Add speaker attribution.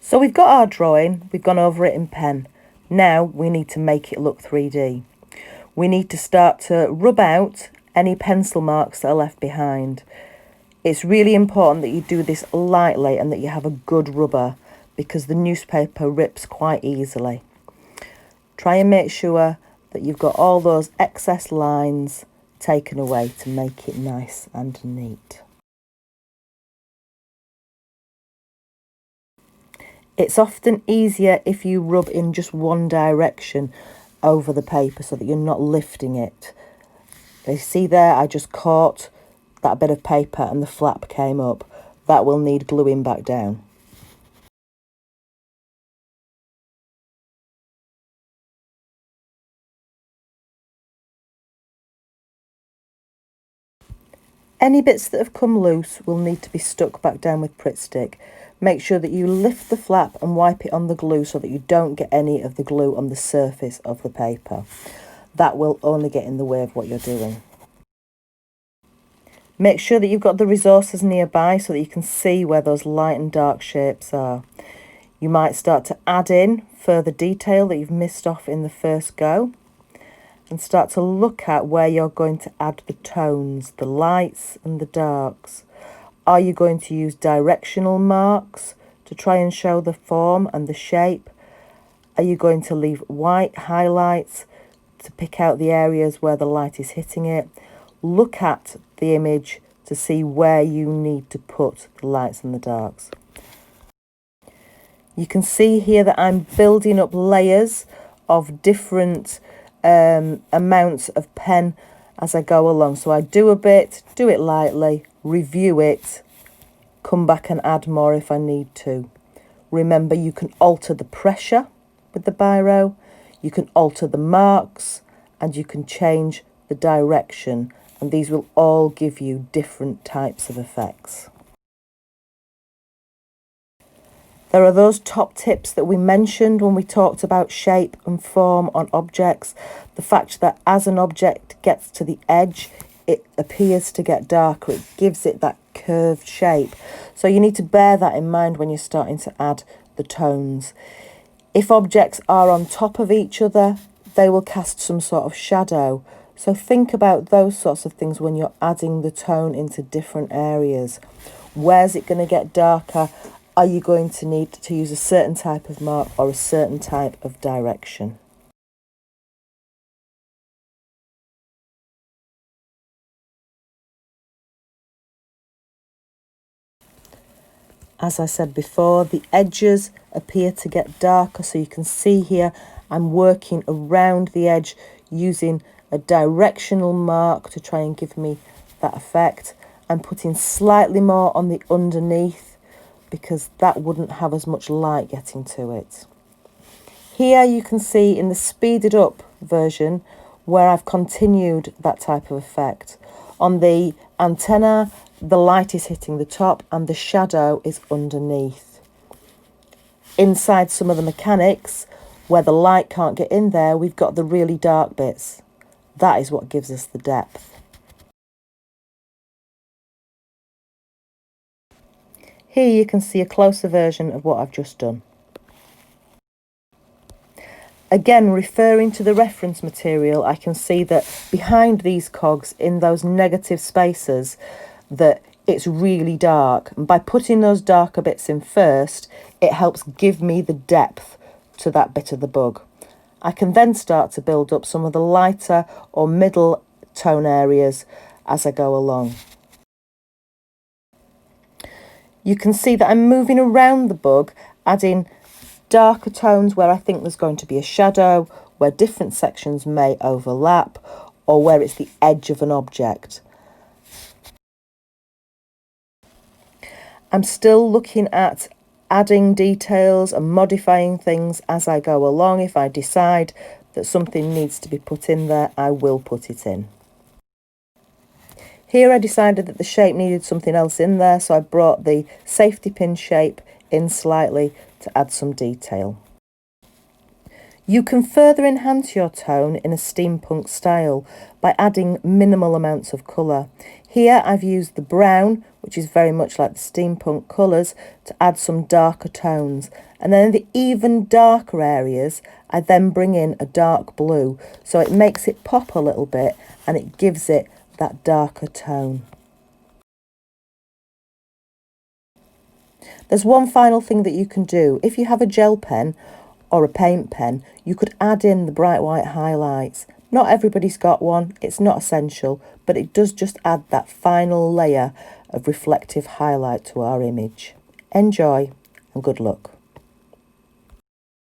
Speaker 1: So we've got our drawing, we've gone over it in pen. Now we need to make it look 3D. We need to start to rub out any pencil marks that are left behind. It's really important that you do this lightly and that you have a good rubber because the newspaper rips quite easily. Try and make sure that you've got all those excess lines taken away to make it nice and neat. It's often easier if you rub in just one direction over the paper so that you're not lifting it. You see there, I just caught that bit of paper and the flap came up. That will need gluing back down. Any bits that have come loose will need to be stuck back down with Pritt Stick. Make sure that you lift the flap and wipe it on the glue so that you don't get any of the glue on the surface of the paper. That will only get in the way of what you're doing. Make sure that you've got the resources nearby so that you can see where those light and dark shapes are. You might start to add in further detail that you've missed off in the first go and start to look at where you're going to add the tones, the lights and the darks. Are you going to use directional marks to try and show the form and the shape? Are you going to leave white highlights to pick out the areas where the light is hitting it? Look at the image to see where you need to put the lights and the darks. You can see here that I'm building up layers of different amounts of pen as I go along. So I do a bit, do it lightly, review it, come back and add more if I need to. Remember, you can alter the pressure with the biro, you can alter the marks, and you can change the direction, and these will all give you different types of effects. There are those top tips that we mentioned when we talked about shape and form on objects. The fact that as an object gets to the edge, it appears to get darker. It gives it that curved shape. So you need to bear that in mind when you're starting to add the tones. If objects are on top of each other, they will cast some sort of shadow. So think about those sorts of things when you're adding the tone into different areas. Where's it going to get darker? Are you going to need to use a certain type of mark or a certain type of direction? As I said before, the edges appear to get darker, so you can see here I'm working around the edge using a directional mark to try and give me that effect. I'm putting slightly more on the underneath because that wouldn't have as much light getting to it. Here you can see in the speeded up version where I've continued that type of effect. On the antenna, the light is hitting the top and the shadow is underneath. Inside some of the mechanics, where the light can't get in there, we've got the really dark bits. That is what gives us the depth. Here you can see a closer version of what I've just done. Again, referring to the reference material, I can see that behind these cogs, in those negative spaces, that it's really dark. And by putting those darker bits in first, it helps give me the depth to that bit of the bug. I can then start to build up some of the lighter or middle tone areas as I go along. You can see that I'm moving around the bug, adding darker tones where I think there's going to be a shadow, where different sections may overlap, or where it's the edge of an object. I'm still looking at adding details and modifying things as I go along. If I decide that something needs to be put in there, I will put it in. Here I decided that the shape needed something else in there, so I brought the safety pin shape in slightly to add some detail. You can further enhance your tone in a steampunk style by adding minimal amounts of colour. Here I've used the brown, which is very much like the steampunk colours, to add some darker tones. And then in the even darker areas, I then bring in a dark blue, so it makes it pop a little bit and it gives it that darker tone. There's one final thing that you can do. If you have a gel pen or a paint pen, you could add in the bright white highlights. Not everybody's got one, it's not essential, but it does just add that final layer of reflective highlight to our image. Enjoy and good luck.